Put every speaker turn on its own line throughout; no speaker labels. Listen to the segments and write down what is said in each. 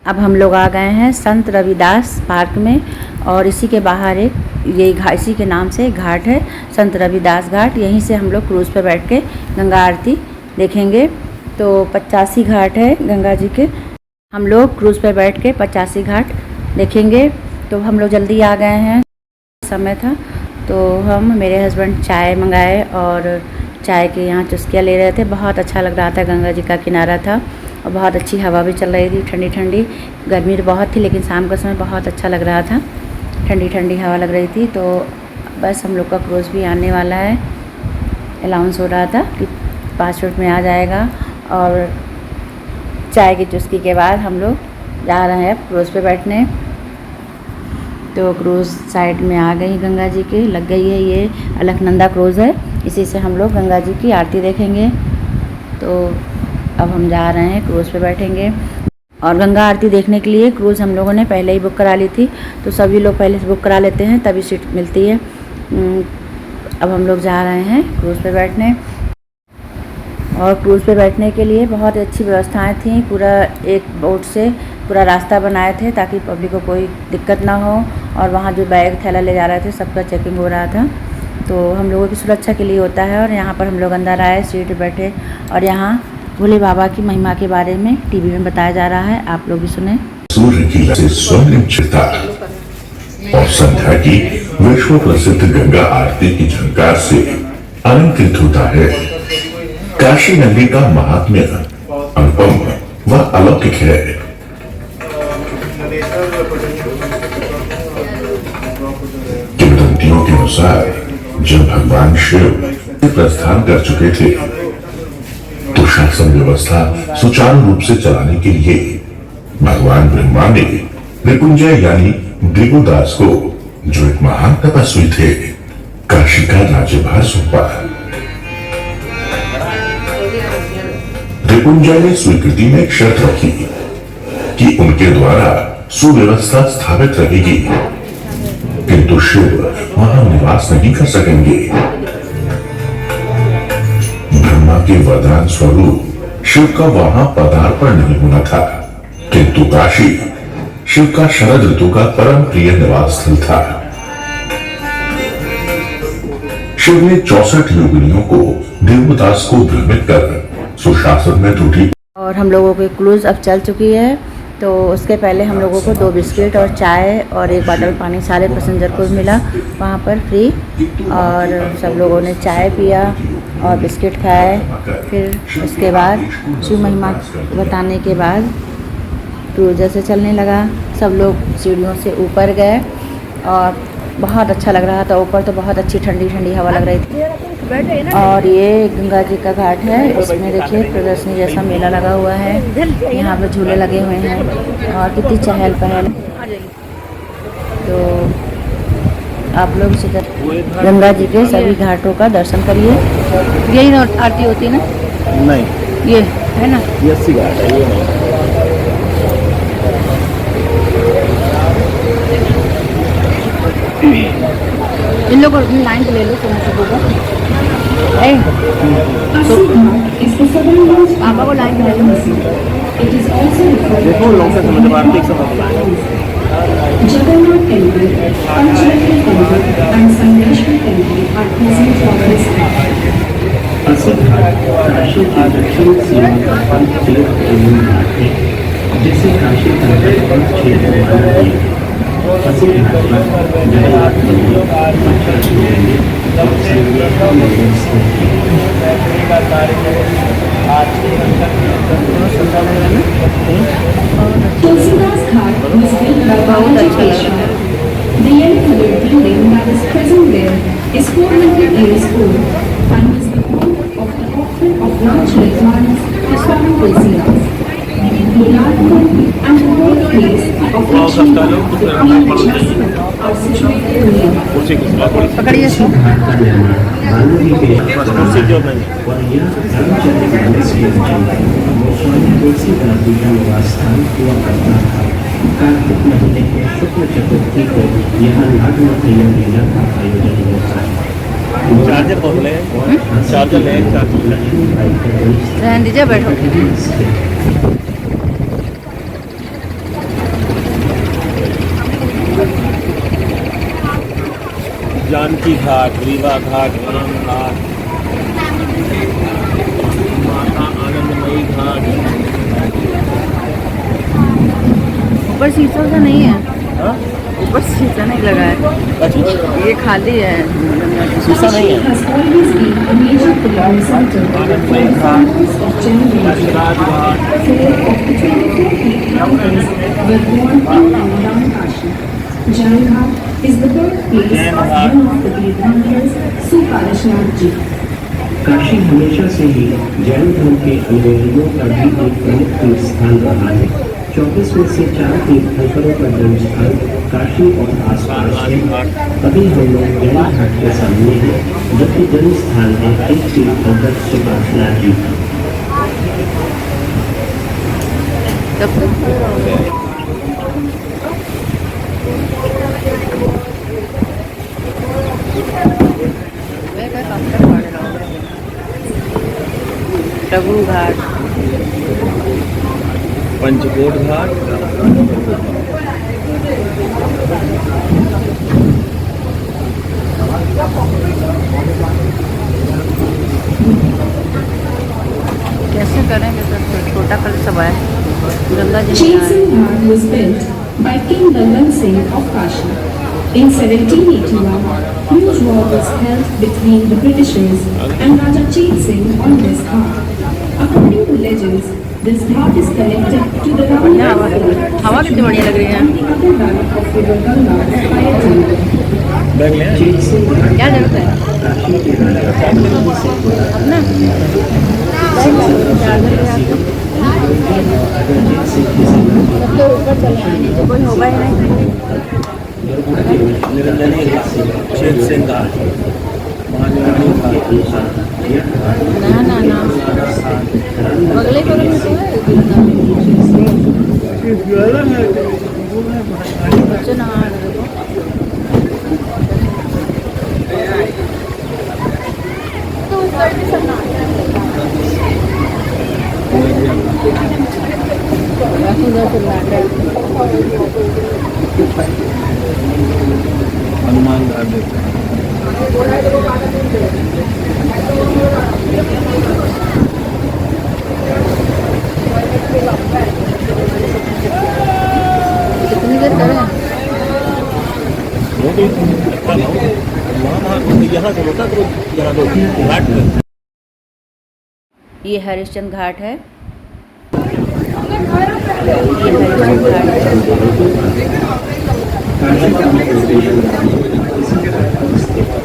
अब हम लोग आ गए हैं संत रविदास पार्क में और इसी के बाहर इसी के नाम से घाट है, संत रविदास घाट। यहीं से हम लोग क्रूज़ पर बैठ के गंगा आरती देखेंगे। तो 85 घाट है गंगा जी के, हम लोग क्रूज़ पर बैठ के 85 घाट देखेंगे। तो हम लोग जल्दी आ गए हैं, समय था तो मेरे हस्बैंड चाय मंगाए और चाय के यहाँ चुस्कियाँ ले रहे थे। बहुत अच्छा लग रहा था, गंगा जी का किनारा था और बहुत अच्छी हवा भी चल रही थी, ठंडी ठंडी। गर्मी तो बहुत थी लेकिन शाम का समय बहुत अच्छा लग रहा था, ठंडी ठंडी हवा लग रही थी। तो बस हम लोग का क्रूज़ भी आने वाला है, अनाउंस हो रहा था कि 5 मिनट में आ जाएगा। और चाय की चुस्की के बाद हम लोग जा रहे हैं क्रूज़ पे बैठने। तो क्रूज़ साइड में आ गई, गंगा जी की लग गई है। ये अलकनंदा क्रूज़ है, इसी से हम लोग गंगा जी की आरती देखेंगे। तो अब हम जा रहे हैं क्रूज़ पे बैठेंगे और गंगा आरती देखने के लिए क्रूज़ हम लोगों ने पहले ही बुक करा ली थी। तो सभी लोग पहले से बुक करा लेते हैं तभी सीट मिलती है। अब हम लोग जा रहे हैं क्रूज़ पे बैठने और क्रूज़ पे बैठने के लिए बहुत अच्छी व्यवस्थाएं थी। पूरा एक बोट से पूरा रास्ता बनाए थे ताकि पब्लिक को कोई दिक्कत ना हो। और वहाँ जो बैग थैला ले जा रहे थे सबका चेकिंग हो रहा था, तो हम लोगों की सुरक्षा के लिए होता है। और यहाँ पर हम लोग अंदर आए, सीट पर बैठे और यहाँ भोले बाबा की महिमा के बारे में टीवी में बताया जा रहा है, आप लोग भी सुने।
सूर्य की लहर से स्वर्णिम चिता और संध्या की विश्व प्रसिद्ध गंगा आरती की झंकार से अलंकृत होता है। काशी नगरी का महात्म्य अनुपम व अलौकिक है। किंवदंतियों के अनुसार जब भगवान शिव प्रस्थान कर चुके थे तो शासन व्यवस्था सुचारू रूप से चलाने के लिए भगवान ब्रह्मा ने रिपुंजय यानी भृगुदास को, जो एक महान तपस्वी थे, काशी का राज्यभार सौंपा। रिपुंजय ने स्वीकृति में एक शर्त रखी कि उनके द्वारा सुव्यवस्था स्थापित रहेगी, किंतु शिव वहां निवास नहीं कर सकेंगे। ब्रह्मा के वरदान स्वरूप शिव का वहां पदार्पण नहीं होना था, किंतु काशी शिव का शरद ऋतु का परम प्रिय निवास स्थल था। शिव ने 64 योगिनियों को देवदास को भ्रमित कर सुशासन में त्रुटि।
और हम लोगों की क्रूज़ अब चल चुकी है। तो उसके पहले हम लोगों को 2 बिस्किट और चाय और 1 बॉटल पानी सारे पैसेंजर को मिला वहाँ पर फ्री। और सब लोगों ने चाय पिया और बिस्किट खाए। फिर उसके बाद शिव महिमा बताने के बाद क्रूज़ जैसे चलने लगा। सब लोग सीढ़ियों से ऊपर गए और बहुत अच्छा लग रहा था। ऊपर तो बहुत अच्छी ठंडी ठंडी हवा लग रही थी। और ये गंगा जी का घाट है, इसमें देखिए प्रदर्शनी जैसा मेला लगा हुआ है, यहाँ पे झूले लगे हुए हैं और कितनी चहल पहल। तो आप लोग गंगा जी के सभी घाटों का दर्शन करिए। यही आरती होती है ना? नहीं, ये है ना, ये 80 घाट है, ये नहीं। इन लोगों को लाइन पे ले लो, तुम सबको पापा को लाइन पे ले लो। देखो लोग से समझ बात ठीक समझ Jagannath temple, Panchvati temple and Sangameshwar temple are present for this ghat. Asad Ghat Kashi की दक्षिण सीमा का तीर्थपूर्ण घाट है, जिसे काशी का क्षेत्र माना गया है। असद घाट पर जगन्नाथ मंदिर, पंचवटी मंदिर और संगमेश्वर मंदिर स्थित तुलसीदास घाट was built by Balaji. The yellow-colored building that is present there is 400 years old and was the home of the offering of large requirements to Swami Tulsidas. The large and the whole place of ancient are situated near. पकड़िए इसको। कार्तिक महीने के शुक्ल चतुर्थी को यहाँ नाग मैया मेला का आयोजन होता है। चार्जर बोल ले, चार्जर ले, रहने दीजिए, बैठो।
जानकी घाट, रीवा घाट, परम घाट, माता आनंदमयी घाट।
ऊपर शीशा तो नहीं है,
हाँ?
ऊपर शीशा नहीं लगा है,
अच्छा,
ये खाली है।
शीशा नहीं है। आनंदमयी घाट, दशराज घाट,
Jain Ghat is the birthplace
Jain
of
Ghat.
one of the great wonders, Suparashnath Ji.
Kashi हमेशा से ही जैन धर्म के अनुयायियों का भी एक प्रमुख तीर्थ स्थान रहा है। 24 में से 4 तीर्थंकरों का जन्म स्थान काशी और आसपास है। अभी हम लोग जैन घाट के सामने हैं, जो कि जन्म स्थान है एक तीर्थंकर सुपार्श्वनाथ जी का।
प्रभु घाट,
पंचकोट घाट,
कैसे करेंगे सर, छोटा कल सब है गंगा जी
Jain
में आ रहे हैं।
Ghat was built by King Gangan Singh of Kashi. In 1781, huge war was held between the Britishers and Raja Chain Singh on this ghat. According to legends, this ghat is connected to the
बढ़िया
Ramana
हवा, हवा कितनी बढ़िया लग रही है।
on the other bank of river Ganga by a tunnel.
Bag ले आए?
जैन सिंह घाट
क्या जरूरत है
काशी के राजा कालिंदी से जुड़ा है।
अपना कोई होगा ही नहीं।
निरंजनी घाट, शेर सिंह घाट, महानिरानी घाट,
ना ना ना अगले करो में तो है बच्चे नहा रहे देखो।
हनुमान घाट देखते हैं।
कितनी देर करें?
यहाँ से होता तो यहाँ दो घाट में।
ये हरिश्चंद्र घाट है, ये हरिश्चंद्र घाट है।
काशी का मुख्य स्टेशन इसी घाट पर स्थित है।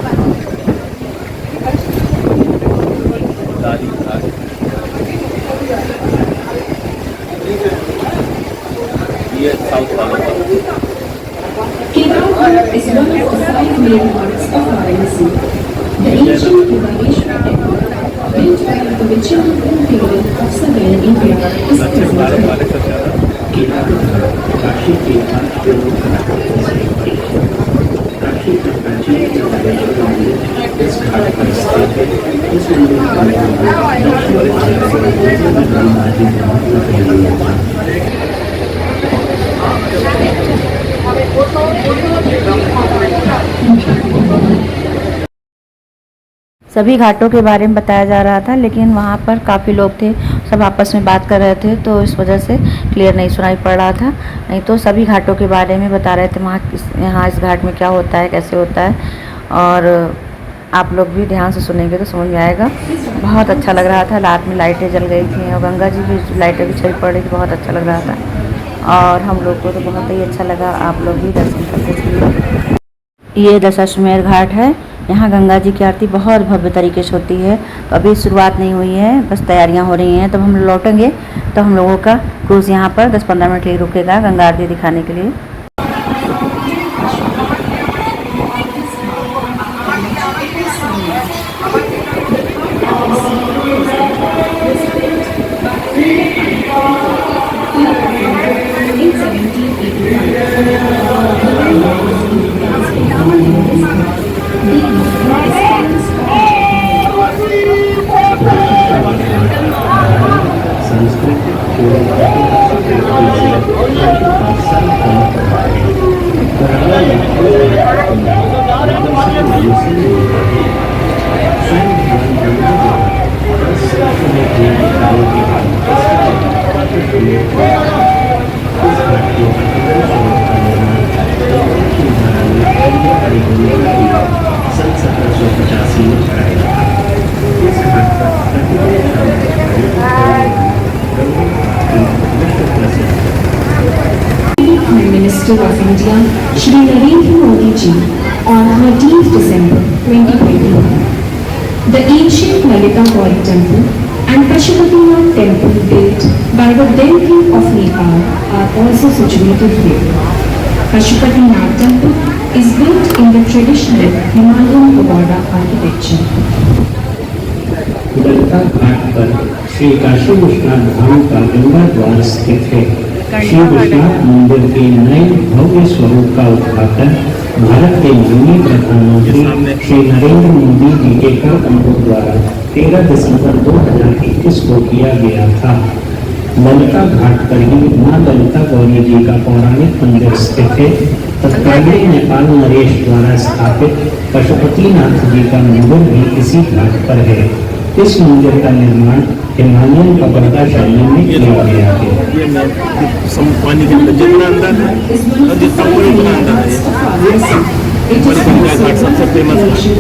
दादी घाट, ये साउथ वाला
Kedarnath is one of the 5 main ghats of Varanasi. The ancient Kedareshwar temple, built during the Vichyanapur period of southern India, is
अच्छे
present
भारत
here.
वाले सब ज़्यादा।
केदारनाथ काशी के 5 प्रमुख घाटों में से एक है। काशी का प्राचीन केदारेश्वर मंदिर इस घाट पर स्थित है। इस मंदिर का निर्माण ब्रह्माजी नामक पहले हुआ था।
सभी घाटों के बारे में बताया जा रहा था, लेकिन वहाँ पर काफ़ी लोग थे, सब आपस में बात कर रहे थे, तो इस वजह से क्लियर नहीं सुनाई पड़ रहा था। नहीं तो सभी घाटों के बारे में बता रहे थे, वहाँ यहाँ इस घाट में क्या होता है, कैसे होता है, और आप लोग भी ध्यान से सुनेंगे तो समझ में आएगा। बहुत अच्छा लग रहा था, रात में लाइटें जल गई थी और गंगा जी भी लाइटें भी छवि पड़ रही थी, बहुत अच्छा लग रहा था और हम लोग को तो बहुत ही अच्छा लगा। आप लोग भी दर्शन करके चलिए। ये दशाश्वमेध घाट है, यहाँ गंगा जी की आरती बहुत भव्य तरीके से होती है। तो अभी शुरुआत नहीं हुई है, बस तैयारियाँ हो रही हैं। तब हम लौटेंगे तो हम लोगों का क्रूज़ यहाँ पर 10-15 मिनट के लिए रुकेगा गंगा आरती दिखाने के लिए।
Minister of India, Shri Narendra Modi ji, on 13th December 2021. The ancient Lalita Gauri temple and Pashupatinath temple built by the then King of Nepal are also situated here. Pashupatinath temple is built in the traditional Himalayan pagoda architecture.
Lalita घाट पर श्री काशी विश्वनाथ धाम का गंगा द्वार स्थित है। श्री विश्वनाथ मंदिर के नए भव्य स्वरूप का उद्घाटन भारत के माननीय प्रधानमंत्री श्री नरेंद्र मोदी जी के कर कमलों द्वारा 13 दिसंबर 2021 को किया गया था। ललिता घाट पर ही मां ललिता गौरी जी का पौराणिक मंदिर स्थित है। तत्कालीन नेपाल नरेश द्वारा स्थापित पशुपतिनाथ जी का मंदिर भी इसी घाट पर है। इस मंदिर का निर्माण हिमालयन कपड़ा शैली में किया गया है।
ये मैं पानी के अंदर जितना अंदर है और जितना ऊपर उतना अंदर है। गंगा घाट सबसे फेमस है।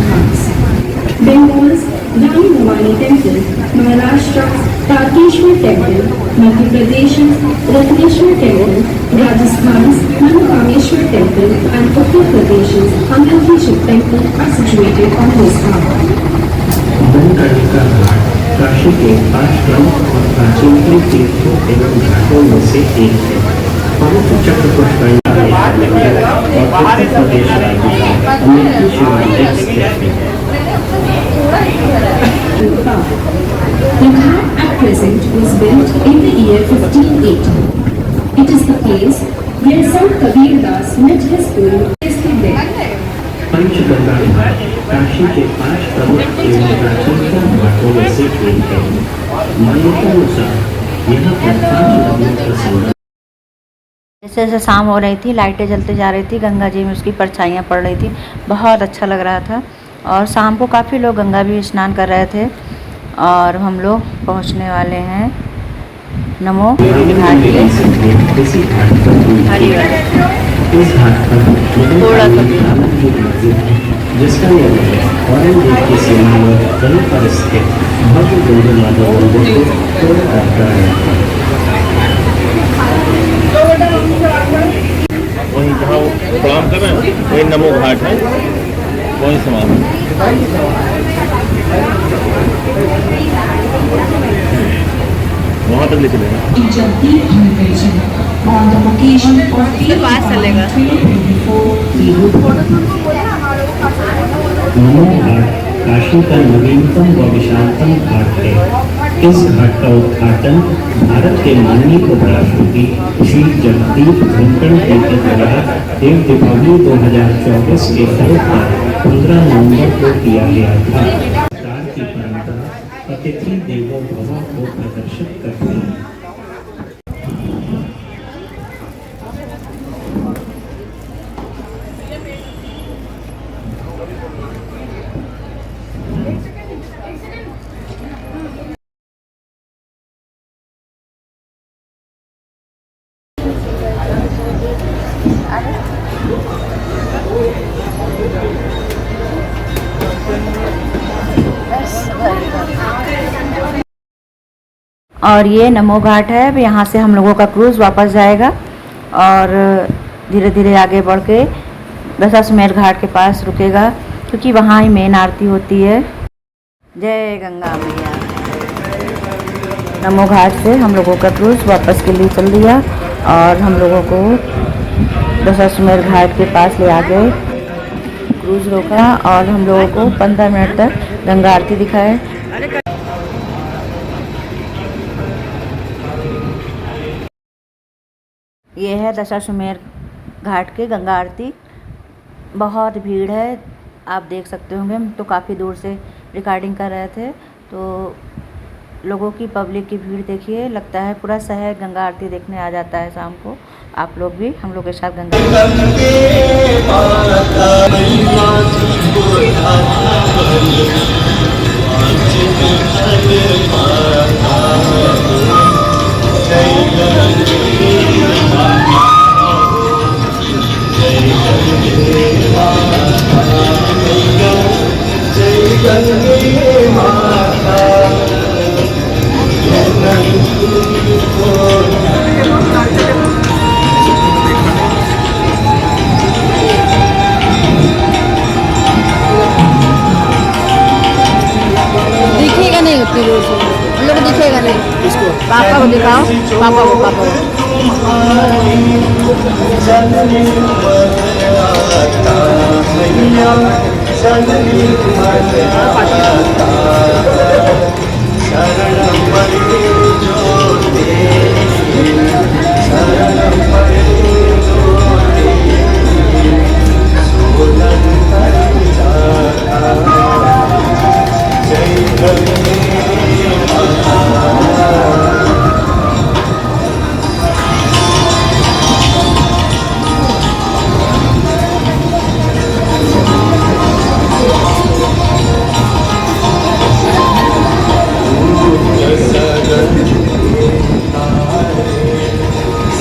Bengal's Rani Bhavani Temple, Maharashtra's Tarkeshwar Temple, Madhya Pradesh's Ratneshwar Temple, Rajasthan's Manokameshwar Temple, and Uttar Pradesh's Amarteshwar Temple are situated on this path.
बनकड़िका घाट काशी के 5 प्रमुख और प्राचीनतम तीर्थों एवं घाटों में से एक है। पवित्र चक्र पुष्करणी और उत्तर प्रदेश राज्य का अमेठी शिवालय स्थित है।
The ghat at present was built in the year 1580. It is the place where Sant Kabir Das met his guru.
Panchganga घाट काशी के 5 प्रमुख एवं प्राचीनतम घाटों में से एक है। मान्यतानुसार यहाँ पर 5 नदियों का संगम।
जैसे जैसे शाम हो रही थी, लाइटें जलते जा रही थी, गंगा जी में उसकी परछाइयाँ पड़ रही थी, बहुत अच्छा लग रहा था। और शाम को काफ़ी लोग गंगा भी स्नान कर रहे थे। और हम लोग पहुँचने वाले हैं नमो घाट के
इस घाट पर थोड़ा जिसका निर्माण औरंगजेब की सेना में कहीं पर स्थित भव्य गोविंद माधव मंदिर को तोड़ कराया था।
वहीं जहाँ वो प्रणाम कर रहे हैं वही नमो घाट है, वहीं समान वहाँ तक ले चलेगा।
On the occasion of the
Namo Ghat Kashi का नवीनतम व विशालतम घाट है। इस घाट का उद्घाटन भारत के माननीय उपराष्ट्रपति श्री जगदीप धनखड़ जी के द्वारा देव दीपावली 2024 के अवसर पर 15 नवंबर को किया गया था। सरकार की परंपरा अतिथि देवो भव को प्रदर्शित करती है।
और ये नमो घाट है। अब यहाँ से हम लोगों का क्रूज़ वापस जाएगा और धीरे धीरे आगे बढ़ के दशाश्वमेध घाट के पास रुकेगा, क्योंकि वहाँ ही मेन आरती होती है। जय गंगा मैया। नमो घाट से हम लोगों का क्रूज़ वापस के लिए चल दिया और हम लोगों को दशाश्वमेध घाट के पास ले आ गए। क्रूज़ रोका और हम लोगों को 15 मिनट तक गंगा आरती दिखाए। ये है दशाश्वमेध घाट के गंगा आरती। बहुत भीड़ है, आप देख सकते होंगे। हम तो काफ़ी दूर से रिकॉर्डिंग कर रहे थे, तो लोगों की पब्लिक की भीड़ देखिए। लगता है पूरा शहर गंगा आरती देखने आ जाता है शाम को। आप लोग भी हम लोग के साथ गंगा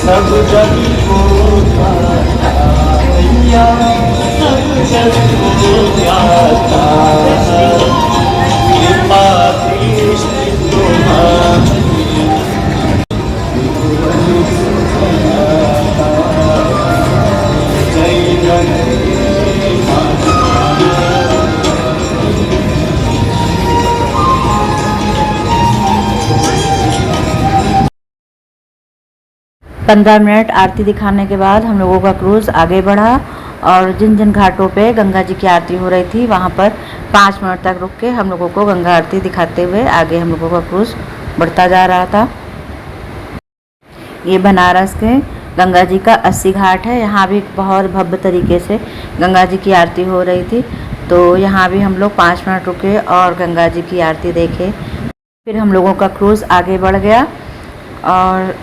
सब जग को भैया सब जग को ज्ञाता कृपा कृष्ण तुम्हारी जय गणेश माता
15 मिनट आरती दिखाने के बाद हम लोगों का क्रूज़ आगे बढ़ा और जिन जिन घाटों पे गंगा जी की आरती हो रही थी वहाँ पर 5 मिनट तक रुक के हम लोगों को गंगा आरती दिखाते हुए आगे हम लोगों का क्रूज़ बढ़ता जा रहा था। ये बनारस के गंगा जी का 80 घाट है। यहाँ भी बहुत भव्य तरीके से गंगा जी की आरती हो रही थी, तो यहाँ भी हम लोग 5 मिनट रुके और गंगा जी की आरती देखे। फिर हम लोगों का क्रूज़ आगे बढ़ गया और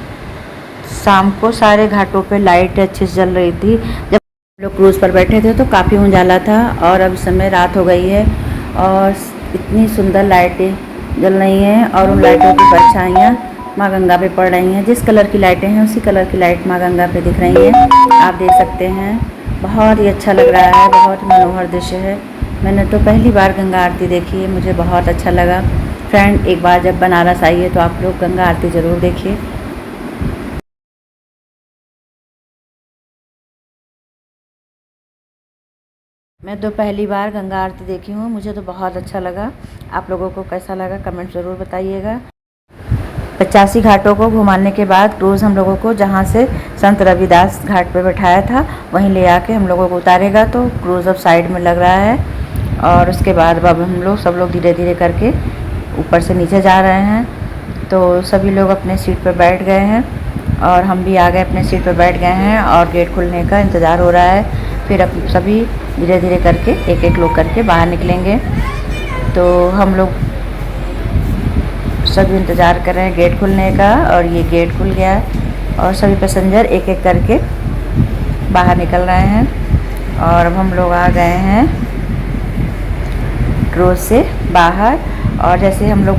शाम को सारे घाटों पे लाइट अच्छे से जल रही थी। जब हम लोग क्रूज़ पर बैठे थे तो काफ़ी उजाला था और अब समय रात हो गई है और इतनी सुंदर लाइटें जल रही हैं और उन लाइटों की परछाइयाँ माँ गंगा पे पड़ रही हैं। जिस कलर की लाइटें हैं उसी कलर की लाइट माँ गंगा पे दिख रही हैं, आप देख सकते हैं। बहुत ही अच्छा लग रहा है, बहुत मनोहर दृश्य है। मैंने तो पहली बार गंगा आरती देखी है, मुझे बहुत अच्छा लगा। फ्रेंड, एक बार जब बनारस आइए तो आप लोग गंगा आरती ज़रूर देखिए। मैं तो पहली बार गंगा आरती देखी हूँ, मुझे तो बहुत अच्छा लगा। आप लोगों को कैसा लगा कमेंट ज़रूर बताइएगा। 85 घाटों को घुमाने के बाद क्रूज़ हम लोगों को जहाँ से संत रविदास घाट पे बैठाया था वहीं ले आके हम लोगों को उतारेगा। तो क्रूज़ अब साइड में लग रहा है और उसके बाद अब हम लोग सब लोग धीरे धीरे करके ऊपर से नीचे जा रहे हैं। तो सभी लोग अपने सीट पर बैठ गए हैं और हम भी आ गए अपने सीट पर बैठ गए हैं और गेट खुलने का इंतज़ार हो रहा है। फिर अब सभी धीरे धीरे करके एक एक लोग करके बाहर निकलेंगे। तो हम लोग सभी इंतज़ार कर रहे हैं गेट खुलने का और ये गेट खुल गया और सभी पैसेंजर एक एक करके बाहर निकल रहे हैं। और अब हम लोग आ गए हैं क्रूज़ से बाहर और जैसे ही हम लोग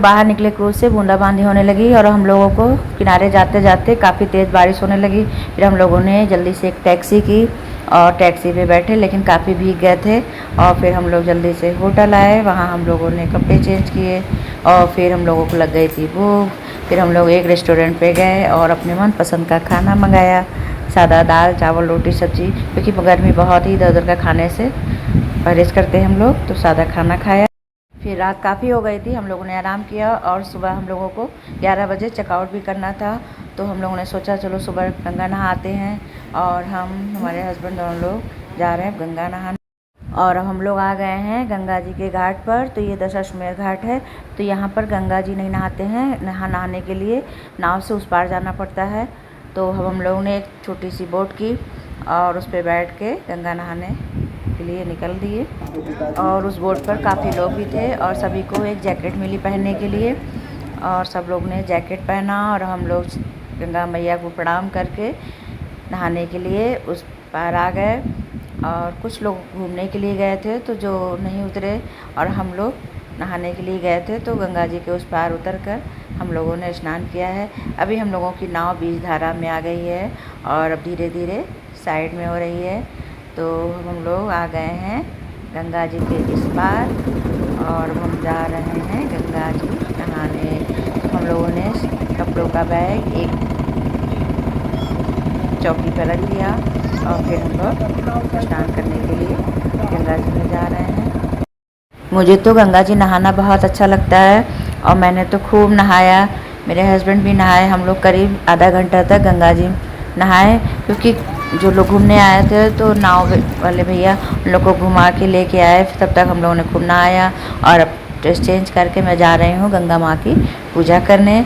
बाहर निकले क्रूज़ से बूंदाबांदी होने लगी और हम लोगों को किनारे जाते जाते काफ़ी तेज़ बारिश होने लगी। फिर हम लोगों ने जल्दी से एक टैक्सी की और टैक्सी पे बैठे, लेकिन काफ़ी भीग गए थे। और फिर हम लोग जल्दी से होटल आए, वहाँ हम लोगों ने कपड़े चेंज किए और फिर हम लोगों को लग गई थी भूख। फिर हम लोग एक रेस्टोरेंट पे गए और अपने मनपसंद का खाना मंगाया, सादा दाल चावल रोटी सब्ज़ी, क्योंकि गर्मी बहुत ही इधर उधर का खाने से परहेज़ करते हैं हम लोग, तो सादा खाना खाया। फिर रात काफ़ी हो गई थी, हम लोगों ने आराम किया और सुबह हम लोगों को 11 बजे चेकआउट भी करना था। तो हम लोगों ने सोचा चलो सुबह गंगा नहाते हैं और हमारे हस्बैंड दोनों लोग जा रहे हैं गंगा नहाने। और अब हम लोग आ गए हैं गंगा जी के घाट पर। तो ये दशाश्वमेध घाट है। तो यहाँ पर गंगा जी नहीं नहाते हैं, नहाने के लिए नाव से उस पार जाना पड़ता है। तो हम लोगों ने एक छोटी सी बोट की और उस पर बैठ के गंगा नहाने के लिए निकल दिए। और उस बोट पर काफ़ी लोग भी थे और सभी को एक जैकेट मिली पहनने के लिए और सब लोग ने जैकेट पहना और हम लोग गंगा मैया को प्रणाम करके नहाने के लिए उस पार आ गए। और कुछ लोग घूमने के लिए गए थे तो जो नहीं उतरे और हम लोग नहाने के लिए गए थे। तो गंगा जी के उस पार उतर कर हम लोगों ने स्नान किया है। अभी हम लोगों की नाव बीच धारा में आ गई है और अब धीरे धीरे साइड में हो रही है। तो हम लोग आ गए हैं गंगा जी के इस पार और हम जा रहे हैं गंगा जी नहाने। हम लोगों ने कपड़ों का बैग एक चौकी पर रख दिया और फिर हम लोग स्नान करने के लिए गंगा जी में जा रहे हैं। मुझे तो गंगा जी नहाना बहुत अच्छा लगता है और मैंने तो खूब नहाया, मेरे हस्बैंड भी नहाए। हम लोग करीब आधा घंटा तक गंगा जी नहाए, क्योंकि जो लोग घूमने आए थे तो नाव वाले भैया उन लोग को घुमा के लेके आए। तब तक हम लोगों ने खूब नहाया और अब ड्रेस चेंज करके मैं जा रही हूँ गंगा माँ की पूजा करने।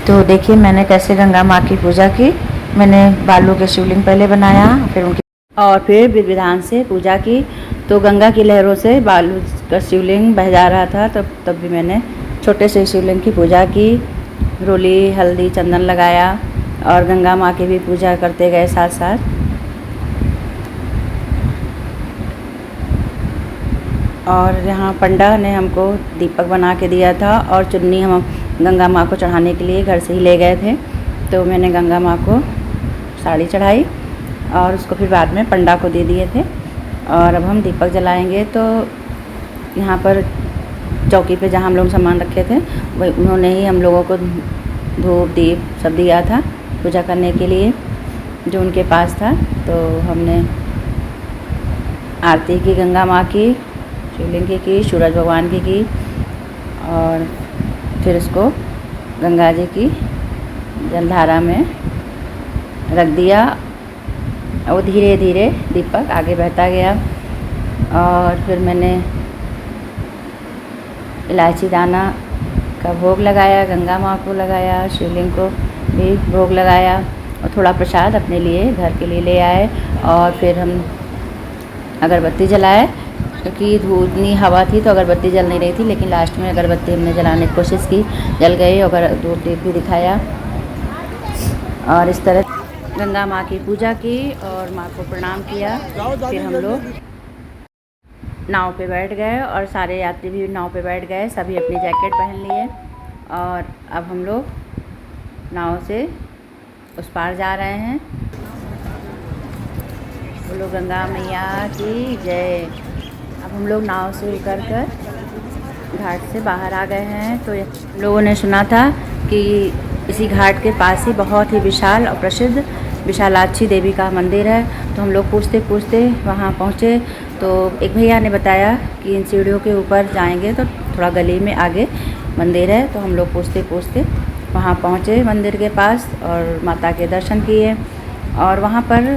तो देखिए मैंने कैसे गंगा माँ की पूजा की। मैंने बालू के शिवलिंग पहले बनाया, फिर उनकी और फिर विधि विधान से पूजा की। तो गंगा की लहरों से बालू का शिवलिंग बह जा रहा था, तब भी मैंने छोटे से शिवलिंग की पूजा की। रोली, हल्दी, चंदन लगाया और गंगा माँ की भी पूजा करते गए साथ साथ। और यहाँ पंडा ने हमको दीपक बना के दिया था और चुन्नी हम गंगा माँ को चढ़ाने के लिए घर से ही ले गए थे। तो मैंने गंगा माँ को साड़ी चढ़ाई और उसको फिर बाद में पंडा को दे दिए थे। और अब हम दीपक जलाएंगे। तो यहाँ पर चौकी पे जहाँ हम लोग सामान रखे थे वही उन्होंने ही हम लोगों को धूप दीप सब दिया था पूजा करने के लिए जो उनके पास था। तो हमने आरती की गंगा माँ की, शिवलिंग की, सूरज भगवान की और फिर उसको गंगा जी की जलधारा में रख दिया और धीरे धीरे दीपक आगे बढ़ता गया। और फिर मैंने इलायची दाना का भोग लगाया, गंगा माँ को लगाया, शिवलिंग को भी भोग लगाया और थोड़ा प्रसाद अपने लिए घर के लिए ले आए। और फिर हम अगरबत्ती जलाए, क्योंकि इतनी हवा थी तो अगरबत्ती जल नहीं रही थी, लेकिन लास्ट में अगरबत्ती हमने जलाने की कोशिश की, जल गई और धूप दीप भी दिखाया। और इस तरह गंगा माँ की पूजा की और माँ को प्रणाम किया। फिर हम लोग नाव पे बैठ गए और सारे यात्री भी नाव पे बैठ गए, सभी अपनी जैकेट पहन लिए। और अब हम लोग नाव से उस पार जा रहे हैं। बोलो गंगा मैया की जय। अब हम लोग नाव से उतर कर घाट से बाहर आ गए हैं। तो लोगों ने सुना था कि इसी घाट के पास ही बहुत ही विशाल और प्रसिद्ध विशालाक्षी देवी का मंदिर है। तो हम लोग पूछते पूछते वहाँ पहुँचे। तो एक भैया ने बताया कि इन सीढ़ियों के ऊपर जाएंगे तो थोड़ा गली में आगे मंदिर है। तो हम लोग पूछते पूछते वहाँ पहुँचे मंदिर के पास और माता के दर्शन किए। और वहाँ पर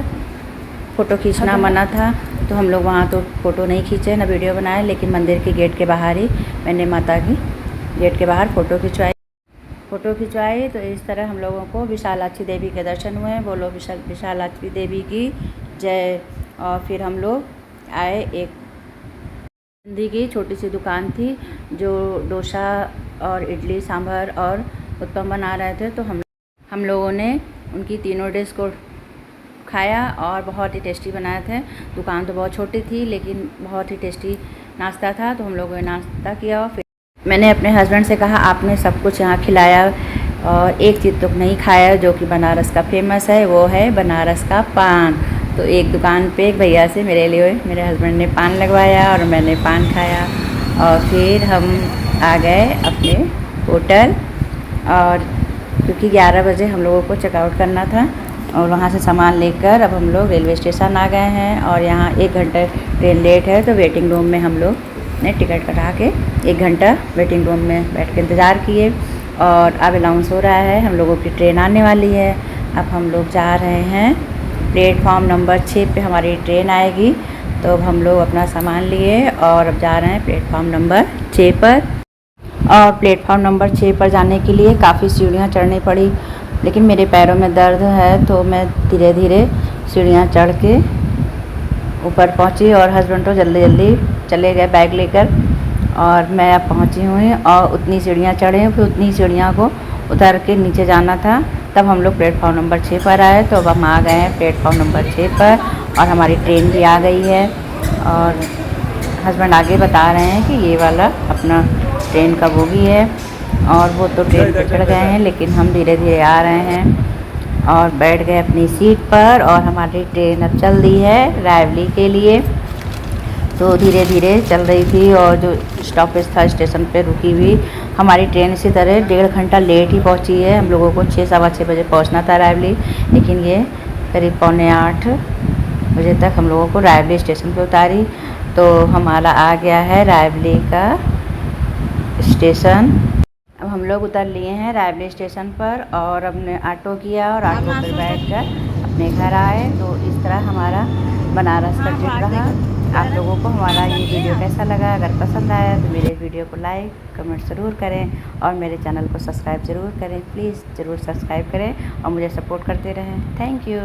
फ़ोटो खींचना मना था, तो हम लोग वहाँ तो फ़ोटो नहीं खींचे ना वीडियो बनाए, लेकिन मंदिर के गेट के बाहर ही मैंने माता की गेट के बाहर फ़ोटो खिंचवाई। तो इस तरह हम लोगों को विशालाक्षी देवी के दर्शन हुए। बोलो विशालाक्षी देवी की जय। और फिर हम लोग आए, एक हिंदी की छोटी सी दुकान थी जो डोसा और इडली सांभर और उत्पम बना रहे थे। तो हम लोगों ने उनकी तीनों डिश को खाया और बहुत ही टेस्टी बनाए थे। दुकान तो बहुत छोटी थी लेकिन बहुत ही टेस्टी नाश्ता था। तो हम लोगों ने नाश्ता किया और फिर मैंने अपने हस्बैंड से कहा आपने सब कुछ यहाँ खिलाया और एक चीज़ तो नहीं खाया जो कि बनारस का फेमस है, वो है बनारस का पान। तो एक दुकान पे एक भैया से मेरे हस्बैंड ने पान लगवाया और मैंने पान खाया। और फिर हम आ गए अपने होटल। और क्योंकि 11 बजे हम लोगों को चेकआउट करना था और वहाँ से सामान लेकर अब हम लोग रेलवे स्टेशन आ गए हैं। और यहाँ 1 घंटा ट्रेन लेट है, तो वेटिंग रूम में हम लोग ने टिकट कटा के 1 घंटा वेटिंग रूम में बैठ के इंतज़ार किए। और अब अनाउंस हो रहा है हम लोगों की ट्रेन आने वाली है। अब हम लोग जा रहे हैं प्लेटफॉर्म नंबर 6 पे हमारी ट्रेन आएगी। तो अब हम लोग अपना सामान लिए और अब जा रहे हैं प्लेटफॉर्म नंबर 6 पर। और प्लेटफॉर्म नंबर 6 पर जाने के लिए काफ़ी सीढ़ियाँ चढ़नी पड़ी, लेकिन मेरे पैरों में दर्द है तो मैं धीरे धीरे सीढ़ियाँ चढ़ के ऊपर पहुँची। और हस्बैंड तो जल्दी जल्दी चले गए बैग लेकर और मैं अब पहुँची हुई और उतनी सीढ़ियाँ चढ़े, फिर उतनी सीढ़ियाँ को उतर के नीचे जाना था। तब हम लोग प्लेटफॉर्म नंबर 6 पर आए। तो अब हम आ गए हैं प्लेटफॉर्म नंबर 6 पर और हमारी ट्रेन भी आ गई है। और हस्बैंड आगे बता रहे हैं कि ये वाला अपना ट्रेन का बोगी है और वो तो ट्रेन पर चढ़ गए हैं, लेकिन हम धीरे धीरे आ रहे हैं और बैठ गए अपनी सीट पर। और हमारी ट्रेन अब चल दी है रायवली के लिए। तो धीरे धीरे चल रही थी और जो स्टॉपेज था स्टेशन पे रुकी हुई हमारी ट्रेन इसी तरह 1.5 घंटा लेट ही पहुंची है। हम लोगों को 6 सवा 6 बजे पहुंचना था रायवली, लेकिन ये करीब 7:45 बजे तक हम लोगों को रायवली स्टेशन पे उतारी। तो हमारा आ गया है रायवली का स्टेशन। अब हम लोग उतर लिए हैं रायबरेली स्टेशन पर और हमने ऑटो किया और ऑटो पर बैठकर अपने घर आए। तो इस तरह हमारा बनारस का ट्रिप रहा। आप लोगों को हमारा ये वीडियो कैसा लगा? अगर पसंद आया तो मेरे वीडियो को लाइक कमेंट ज़रूर करें और मेरे चैनल को सब्सक्राइब ज़रूर करें। प्लीज़ ज़रूर सब्सक्राइब करें और मुझे सपोर्ट करते रहें। Thank you.